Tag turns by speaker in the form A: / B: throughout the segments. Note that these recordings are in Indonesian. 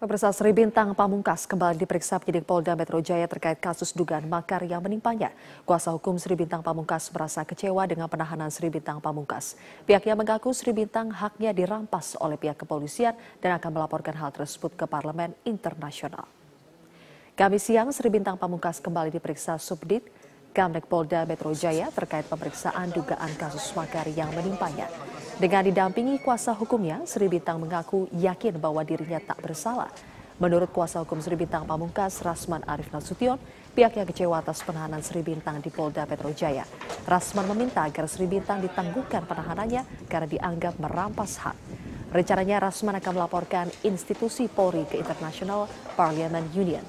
A: Pemirsa, Sri Bintang Pamungkas kembali diperiksa penyidik Polda Metro Jaya terkait kasus dugaan makar yang menimpanya. Kuasa hukum Sri Bintang Pamungkas merasa kecewa dengan penahanan Sri Bintang Pamungkas. Pihaknya mengaku Sri Bintang haknya dirampas oleh pihak kepolisian dan akan melaporkan hal tersebut ke Parlemen Internasional. Kamis siang, Sri Bintang Pamungkas kembali diperiksa Subdit Kamnek Polda Metro Jaya terkait pemeriksaan dugaan kasus makar yang menimpanya. Dengan didampingi kuasa hukumnya, Sri Bintang mengaku yakin bahwa dirinya tak bersalah. Menurut kuasa hukum Sri Bintang Pamungkas, Rasman Arif Nasution, pihaknya kecewa atas penahanan Sri Bintang di Polda Metro Jaya. Rasman meminta agar Sri Bintang ditangguhkan penahanannya karena dianggap merampas hak. Rencananya Rasman akan melaporkan institusi Polri ke International Parliament Union.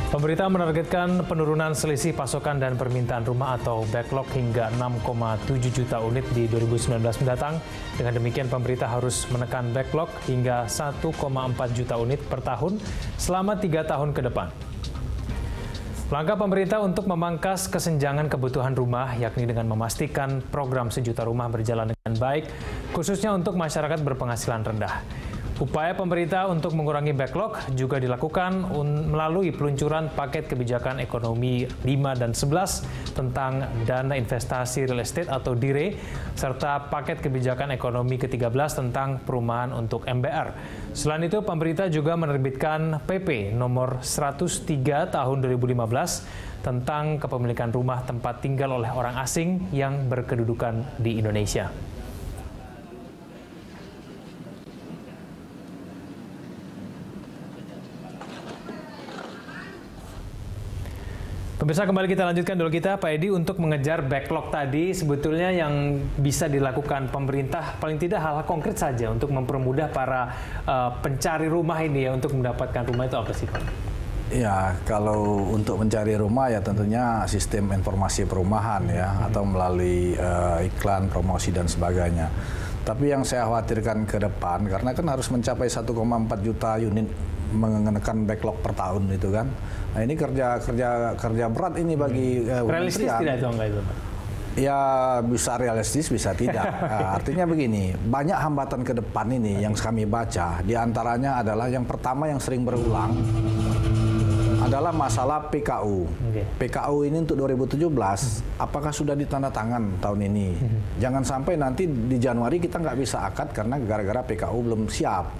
B: Pemerintah menargetkan penurunan selisih pasokan dan permintaan rumah atau backlog hingga 6,7 juta unit di 2019 mendatang. Dengan demikian, pemerintah harus menekan backlog hingga 1,4 juta unit per tahun selama 3 tahun ke depan. Langkah pemerintah untuk memangkas kesenjangan kebutuhan rumah, yakni dengan memastikan program sejuta rumah berjalan dengan baik, khususnya untuk masyarakat berpenghasilan rendah. Upaya pemerintah untuk mengurangi backlog juga dilakukan melalui peluncuran paket kebijakan ekonomi 5 dan 11 tentang dana investasi real estate atau DIRE, serta paket kebijakan ekonomi ke-13 tentang perumahan untuk MBR. Selain itu, pemerintah juga menerbitkan PP nomor 103 tahun 2015 tentang kepemilikan rumah tempat tinggal oleh orang asing yang berkedudukan di Indonesia. Pemirsa, kembali kita lanjutkan dulu Pak Edi, untuk mengejar backlog tadi, sebetulnya yang bisa dilakukan pemerintah paling tidak hal-hal konkret saja untuk mempermudah para pencari rumah ini ya untuk mendapatkan rumah itu apa sih Pak?
C: Ya, kalau untuk mencari rumah ya tentunya sistem informasi perumahan ya, atau melalui iklan, promosi dan sebagainya. Tapi yang saya khawatirkan ke depan, karena kan harus mencapai 1,4 juta unit mengenakan backlog per tahun itu kan. Nah, ini kerja berat ini bagi
B: realistis tidak itu enggak itu Pak?
C: Ya bisa realistis, bisa tidak. Artinya begini, banyak hambatan ke depan ini yang kami baca. Di antaranya adalah yang pertama yang sering berulang adalah masalah PKU. PKU ini untuk 2017, apakah sudah ditandatangan tahun ini? Jangan sampai nanti di Januari kita nggak bisa akad karena gara-gara PKU belum siap.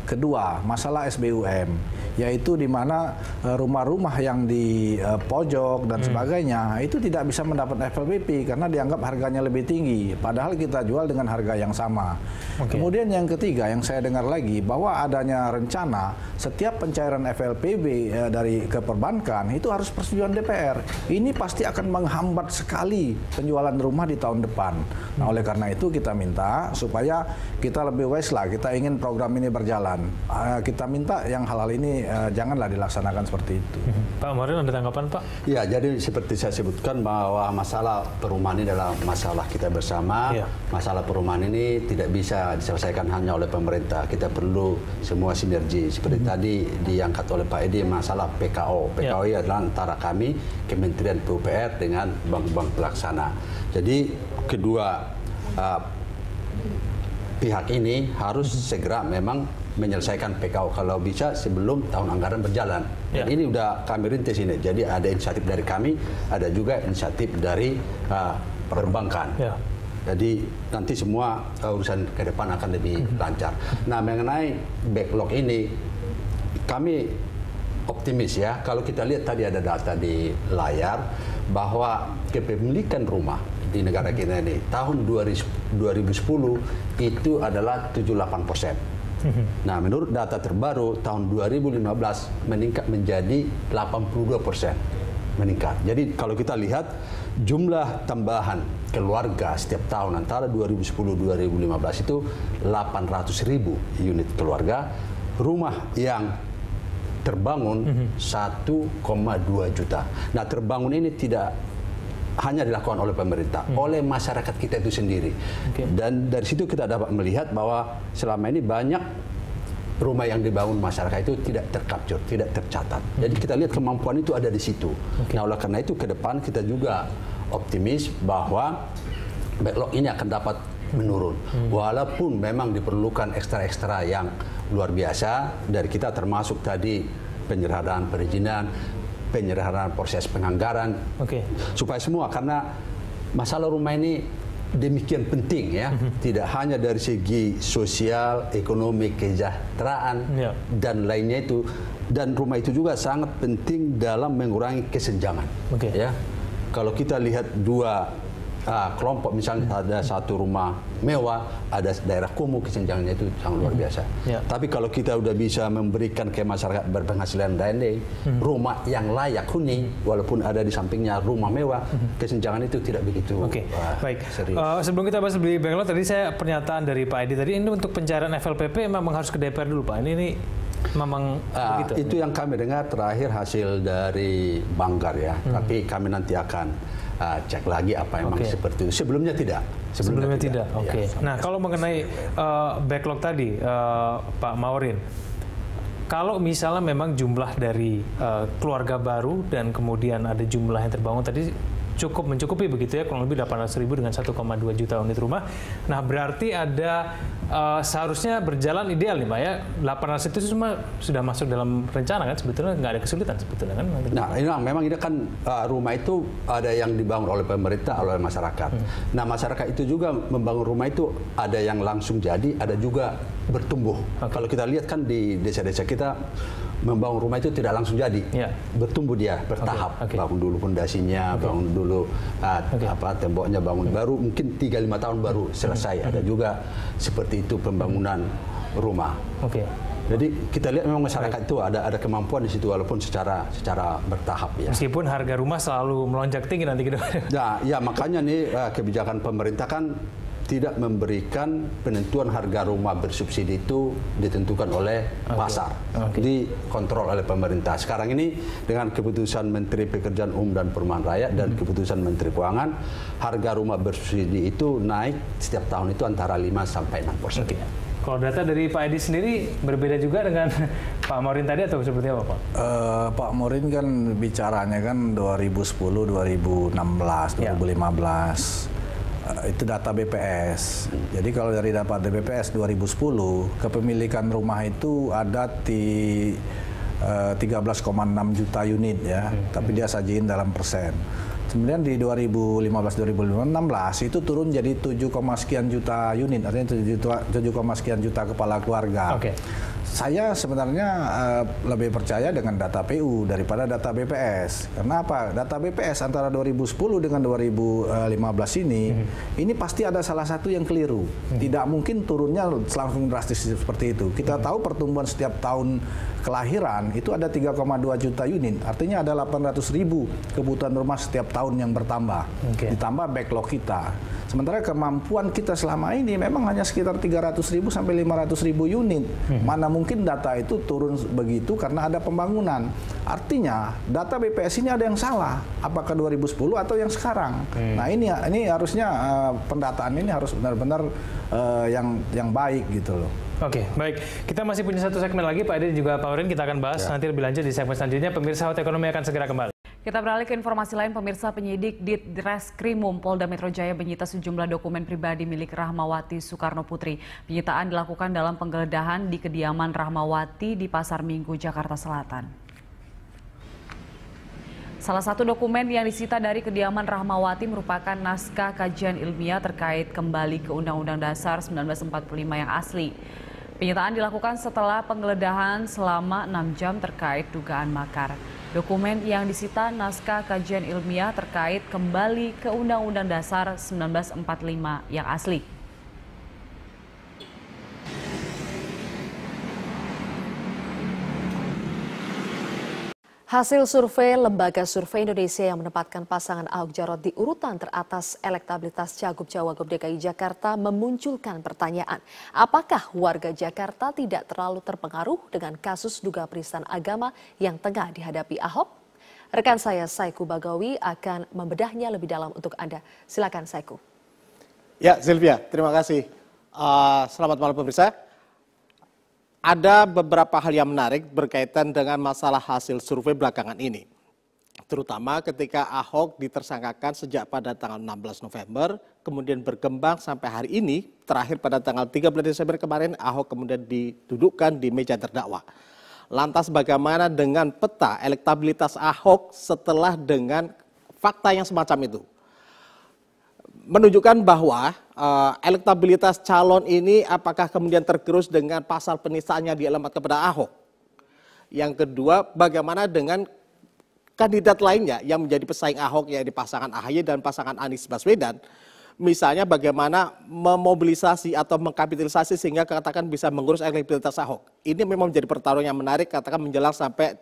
C: Kedua, masalah SBUM, yaitu di mana rumah-rumah yang di pojok dan sebagainya itu tidak bisa mendapat FLPP karena dianggap harganya lebih tinggi, padahal kita jual dengan harga yang sama. Kemudian yang ketiga yang saya dengar lagi bahwa adanya rencana setiap pencairan FLPB dari ke perbankan itu harus persetujuan DPR. Ini pasti akan menghambat sekali penjualan rumah di tahun depan. Nah, oleh karena itu kita minta supaya kita lebih wise lah, kita ingin program ini berjalan. Kita minta yang hal-hal ini janganlah dilaksanakan seperti itu.
B: Pak Marin, ada tanggapan Pak?
D: Ya, jadi seperti saya sebutkan bahwa masalah perumahan ini adalah masalah kita bersama. Masalah perumahan ini tidak bisa diselesaikan hanya oleh pemerintah. Kita perlu semua sinergi. Seperti tadi diangkat oleh Pak Edi masalah PKO. PKO adalah antara kami, Kementerian PUPR dengan bank-bank pelaksana. Jadi kedua pihak ini harus segera memang menyelesaikan PKO kalau bisa sebelum tahun anggaran berjalan. Dan ini udah kami rintis ini. Jadi ada inisiatif dari kami, ada juga inisiatif dari perbankan. Jadi nanti semua urusan ke depan akan lebih lancar. Nah, mengenai backlog ini kami optimis ya. Kalau kita lihat tadi ada data di layar bahwa kepemilikan rumah di negara kita ini tahun 2010 itu adalah 78%. Nah, menurut data terbaru tahun 2015 meningkat menjadi 82%. Meningkat. Jadi kalau kita lihat jumlah tambahan keluarga setiap tahun antara 2010-2015 itu 800.000 unit keluarga, rumah yang terbangun 1,2 juta. Nah, terbangun ini tidak hanya dilakukan oleh pemerintah, oleh masyarakat kita itu sendiri. Dan dari situ kita dapat melihat bahwa selama ini banyak rumah yang dibangun masyarakat itu tidak tercapture, tidak tercatat. Jadi kita lihat kemampuan itu ada di situ. Nah, oleh karena itu ke depan kita juga optimis bahwa backlog ini akan dapat menurun. Walaupun memang diperlukan ekstra-ekstra yang luar biasa dari kita, termasuk tadi penyerahan perizinan, penyerahan proses penganggaran, supaya semua, karena masalah rumah ini demikian penting ya, tidak hanya dari segi sosial, ekonomi, kesejahteraan dan lainnya itu, dan rumah itu juga sangat penting dalam mengurangi kesenjangan. Ya, kalau kita lihat dua kelompok, misalnya ada satu rumah mewah, ada daerah kumuh, kesenjangannya itu sangat luar biasa. Tapi kalau kita udah bisa memberikan ke masyarakat berpenghasilan rendah rumah yang layak huni, walaupun ada di sampingnya rumah mewah, kesenjangan itu tidak begitu.
B: Baik. Sebelum kita bahas lebih backlog, tadi saya pernyataan dari Pak Edi tadi, ini untuk pencairan FLPP memang harus ke DPR dulu, Pak. Ini memang begitu. Itu
D: yang kami dengar terakhir hasil dari Banggar ya. Tapi kami nanti akan cek lagi apa memang seperti itu. Sebelumnya tidak.
B: Sebelumnya tidak. Nah, kalau mengenai backlog tadi, Pak Maurin, kalau misalnya memang jumlah dari keluarga baru dan kemudian ada jumlah yang terbangun tadi cukup mencukupi begitu ya, kurang lebih 800.000 dengan 1,2 juta unit rumah. Nah, berarti ada seharusnya berjalan ideal nih Pak ya. 800 itu semua sudah masuk dalam rencana kan, sebetulnya nggak ada kesulitan sebetulnya kan.
D: Nah, ini memang ini kan rumah itu ada yang dibangun oleh pemerintah, oleh masyarakat. Nah, masyarakat itu juga membangun rumah itu ada yang langsung jadi, ada juga bertumbuh. Kalau kita lihat kan di desa-desa kita membangun rumah itu tidak langsung jadi, bertumbuh dia bertahap. Bangun dulu pondasinya, bangun dulu temboknya, bangun baru mungkin 3-5 tahun baru selesai. Ada juga seperti itu pembangunan rumah. Jadi kita lihat memang masyarakat itu ada kemampuan di situ, walaupun secara bertahap ya.
B: Meskipun harga rumah selalu melonjak tinggi nanti ke depan.
D: Ya makanya nih kebijakan pemerintah kan tidak memberikan penentuan harga rumah bersubsidi itu ditentukan oleh pasar, dikontrol oleh pemerintah. Sekarang ini dengan keputusan Menteri Pekerjaan Umum dan Perumahan Rakyat dan keputusan Menteri Keuangan, harga rumah bersubsidi itu naik setiap tahun itu antara 5-6%.
B: Kalau data dari Pak Edi sendiri berbeda juga dengan Pak Maurin tadi atau seperti apa Pak?
C: Pak Maurin kan bicaranya kan 2010, 2016, 2015. Itu data BPS. Jadi kalau dari data BPS 2010, kepemilikan rumah itu ada di 13,6 juta unit ya, tapi dia sajiin dalam persen. Kemudian di 2015-2016 itu turun jadi 7, sekian juta unit, artinya 7, sekian juta kepala keluarga. Saya sebenarnya lebih percaya dengan data PU daripada data BPS. Karena apa? Data BPS antara 2010 dengan 2015 ini pasti ada salah satu yang keliru. Tidak mungkin turunnya langsung drastis seperti itu. Kita tahu pertumbuhan setiap tahun kelahiran itu ada 3,2 juta unit. Artinya ada 800.000 kebutuhan rumah setiap tahun yang bertambah. Ditambah backlog kita. Sementara kemampuan kita selama ini memang hanya sekitar 300.000 sampai 500.000 unit. Mana mungkin data itu turun begitu karena ada pembangunan. Artinya data BPS ini ada yang salah. Apakah 2010 atau yang sekarang? Nah ini harusnya pendataan ini harus benar-benar yang baik gitu loh.
B: Baik. Kita masih punya satu segmen lagi Pak Edi dan juga Pak Maurin. Kita akan bahas nanti lebih lanjut di segmen selanjutnya. Pemirsa Hot Ekonomi akan segera kembali.
E: Kita beralih ke informasi lain, pemirsa. Penyidik Ditreskrimum Polda Metro Jaya menyita sejumlah dokumen pribadi milik Rahmawati Soekarno Putri. Penyitaan dilakukan dalam penggeledahan di kediaman Rahmawati di Pasar Minggu, Jakarta Selatan. Salah satu dokumen yang disita dari kediaman Rahmawati merupakan naskah kajian ilmiah terkait kembali ke Undang-Undang Dasar 1945 yang asli. Penyitaan dilakukan setelah penggeledahan selama 6 jam terkait dugaan makar. Dokumen yang disita naskah kajian ilmiah terkait kembali ke Undang-Undang Dasar 1945 yang asli.
A: Hasil survei Lembaga Survei Indonesia yang menempatkan pasangan Ahok Jarot di urutan teratas elektabilitas Cagup-Cawagup DKI Jakarta memunculkan pertanyaan, apakah warga Jakarta tidak terlalu terpengaruh dengan kasus dugaan penistaan agama yang tengah dihadapi Ahok? Rekan saya Saiku Bagawi akan membedahnya lebih dalam untuk Anda. Silakan Saiku.
F: Ya, Sylvia, terima kasih. Selamat malam pemirsa. ada beberapa hal yang menarik berkaitan dengan masalah hasil survei belakangan ini. Terutama ketika Ahok ditersangkakan sejak pada tanggal 16 November, kemudian berkembang sampai hari ini, terakhir pada tanggal 13 Desember kemarin, Ahok kemudian didudukkan di meja terdakwa. Lantas bagaimana dengan peta elektabilitas Ahok setelah dengan fakta yang semacam itu? Menunjukkan bahwa elektabilitas calon ini apakah kemudian tergerus dengan pasal penistaannya dialamatkan kepada Ahok. Yang kedua, bagaimana dengan kandidat lainnya yang menjadi pesaing Ahok, yaitu pasangan AHY dan pasangan Anies Baswedan. Misalnya bagaimana memobilisasi atau mengkapitalisasi sehingga katakan bisa mengurus elektabilitas Ahok. Ini memang menjadi pertarungan yang menarik, katakan menjelang sampai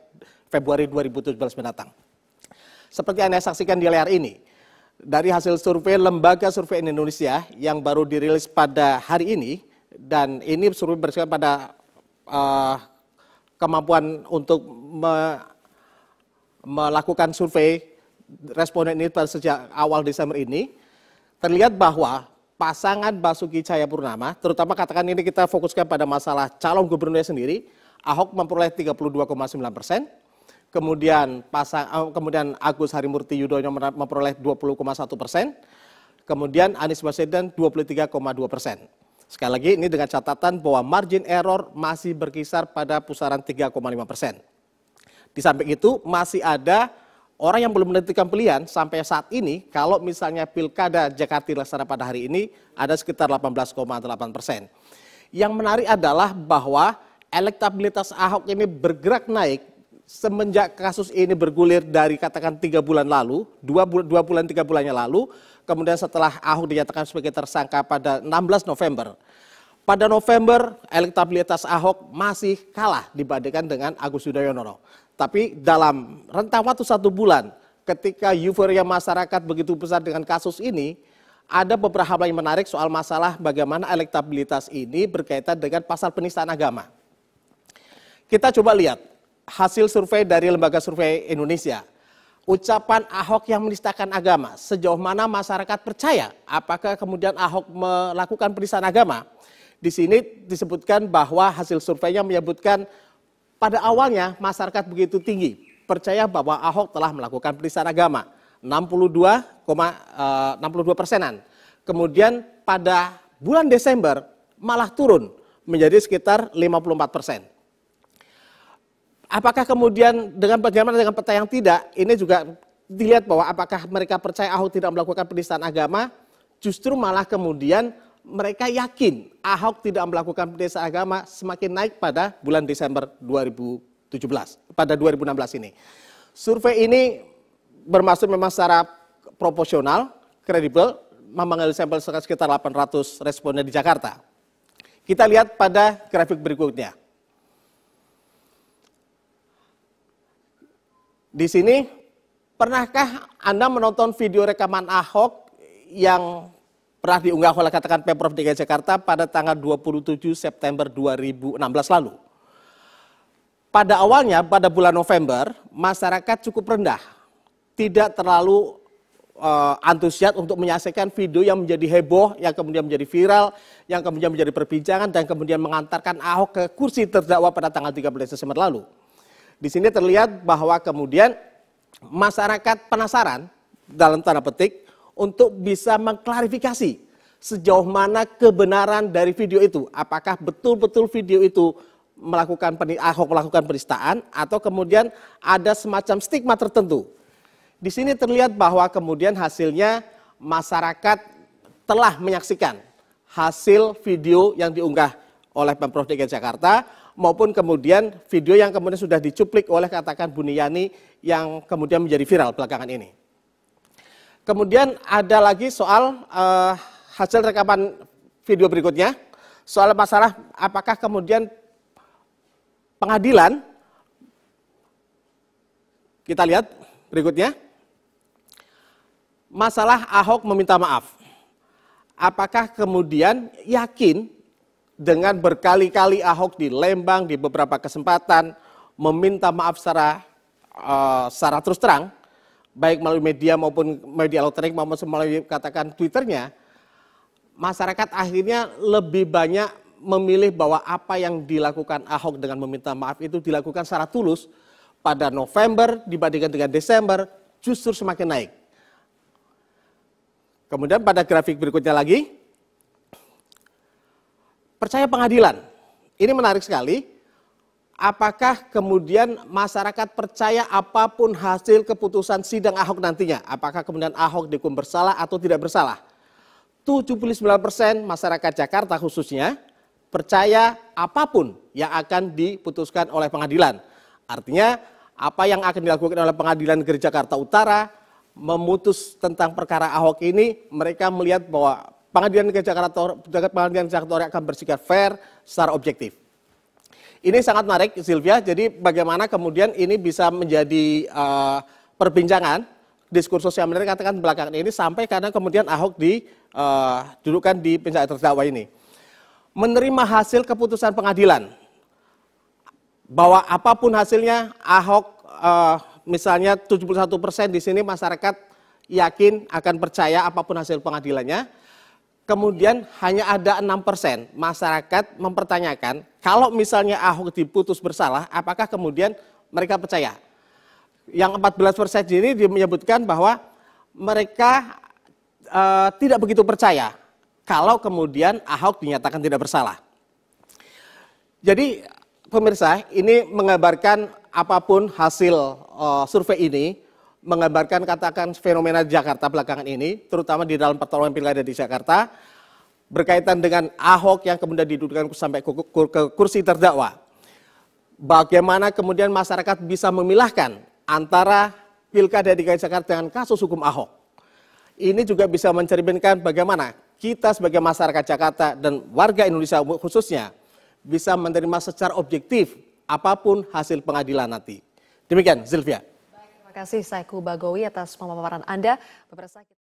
F: Februari 2017 mendatang. Seperti Anda saksikan di layar ini, dari hasil survei Lembaga Survei Indonesia yang baru dirilis pada hari ini, dan ini survei berdasarkan pada kemampuan untuk melakukan survei responden ini pada sejak awal Desember ini, terlihat bahwa pasangan Basuki Cahayapurnama, terutama katakan ini kita fokuskan pada masalah calon gubernurnya sendiri, Ahok memperoleh 32,9%, kemudian Agus Harimurti Yudhoyono memperoleh 20,1%, kemudian Anies Baswedan 23,2%. Sekali lagi ini dengan catatan bahwa margin error masih berkisar pada pusaran 3,5%. Di samping itu masih ada orang yang belum menentukan pilihan sampai saat ini. Kalau misalnya Pilkada Jakarta dilaksanakan pada hari ini ada sekitar 18,8%. Yang menarik adalah bahwa elektabilitas Ahok ini bergerak naik semenjak kasus ini bergulir dari katakan 3 bulan lalu, 2 bulan 3 bulannya lalu, kemudian setelah Ahok dinyatakan sebagai tersangka pada 16 November. Pada November elektabilitas Ahok masih kalah dibandingkan dengan Agus Yudhoyono. Tapi dalam rentang waktu 1 bulan ketika euforia masyarakat begitu besar dengan kasus ini, ada beberapa hal yang menarik soal masalah bagaimana elektabilitas ini berkaitan dengan pasal penistaan agama. Kita coba lihat hasil survei dari Lembaga Survei Indonesia. Ucapan Ahok yang menistakan agama, sejauh mana masyarakat percaya? Apakah kemudian Ahok melakukan penistaan agama? Di sini disebutkan bahwa hasil surveinya menyebutkan pada awalnya masyarakat begitu tinggi percaya bahwa Ahok telah melakukan penistaan agama, 62,62%. Kemudian pada bulan Desember malah turun menjadi sekitar 54%. Apakah kemudian bagaimana dengan peta yang tidak? Ini juga dilihat bahwa apakah mereka percaya Ahok tidak melakukan penistaan agama, justru malah kemudian mereka yakin Ahok tidak melakukan penistaan agama semakin naik pada bulan Desember 2017, pada 2016 ini. Survei ini bermaksud memang secara proporsional, kredibel, mengambil sampel sekitar 800 responden di Jakarta. Kita lihat pada grafik berikutnya. Di sini, pernahkah Anda menonton video rekaman Ahok yang pernah diunggah oleh katakan Pemprov DKI Jakarta pada tanggal 27 September 2016 lalu? Pada awalnya, pada bulan November, masyarakat cukup rendah. Tidak terlalu antusias untuk menyaksikan video yang menjadi heboh, yang kemudian menjadi viral, yang kemudian menjadi perbincangan, dan kemudian mengantarkan Ahok ke kursi terdakwa pada tanggal 13 Desember lalu. Di sini terlihat bahwa kemudian masyarakat penasaran dalam tanda petik untuk bisa mengklarifikasi sejauh mana kebenaran dari video itu. Apakah betul-betul video itu Ahok melakukan penistaan atau kemudian ada semacam stigma tertentu. Di sini terlihat bahwa kemudian hasilnya masyarakat telah menyaksikan hasil video yang diunggah oleh Pemprov DKI Jakarta maupun kemudian video yang kemudian sudah dicuplik oleh katakan Buniyani yang kemudian menjadi viral belakangan ini. Kemudian ada lagi soal hasil rekaman video berikutnya, soal masalah apakah kemudian pengadilan, kita lihat berikutnya, masalah Ahok meminta maaf. Apakah kemudian yakin dengan berkali-kali Ahok di Lembang di beberapa kesempatan meminta maaf secara terus terang, baik melalui media maupun media elektronik maupun melalui katakan Twitternya, masyarakat akhirnya lebih banyak memilih bahwa apa yang dilakukan Ahok dengan meminta maaf itu dilakukan secara tulus pada November dibandingkan dengan Desember justru semakin naik. Kemudian pada grafik berikutnya lagi, percaya pengadilan. Ini menarik sekali. Apakah kemudian masyarakat percaya apapun hasil keputusan sidang Ahok nantinya? Apakah kemudian Ahok dihukum bersalah atau tidak bersalah? 79% masyarakat Jakarta khususnya percaya apapun yang akan diputuskan oleh pengadilan. Artinya apa yang akan dilakukan oleh Pengadilan Negeri Jakarta Utara memutus tentang perkara Ahok ini, mereka melihat bahwa Pengadilan Negeri Jakarta Utara akan bersikap fair secara objektif. Ini sangat menarik, Sylvia. Jadi bagaimana kemudian ini bisa menjadi perbincangan, diskursus yang menarik katakan belakangan ini sampai karena kemudian Ahok didudukkan di penjara terdakwa ini. Menerima hasil keputusan pengadilan, bahwa apapun hasilnya Ahok misalnya 71% di sini masyarakat yakin akan percaya apapun hasil pengadilannya. Kemudian hanya ada 6% masyarakat mempertanyakan kalau misalnya Ahok diputus bersalah, apakah kemudian mereka percaya? Yang 14% ini menyebutkan bahwa mereka tidak begitu percaya kalau kemudian Ahok dinyatakan tidak bersalah. Jadi pemirsa, ini mengabarkan apapun hasil survei ini, mengabarkan katakan fenomena Jakarta belakangan ini, terutama di dalam pertarungan pilkada di Jakarta, berkaitan dengan Ahok yang kemudian didudukkan sampai ke kursi terdakwa. Bagaimana kemudian masyarakat bisa memilahkan antara pilkada DKI Jakarta dengan kasus hukum Ahok. Ini juga bisa mencerminkan bagaimana kita sebagai masyarakat Jakarta dan warga Indonesia khususnya bisa menerima secara objektif apapun hasil pengadilan nanti. Demikian, Sylvia.
A: Terima kasih Saiku Bagowi atas pemaparan Anda.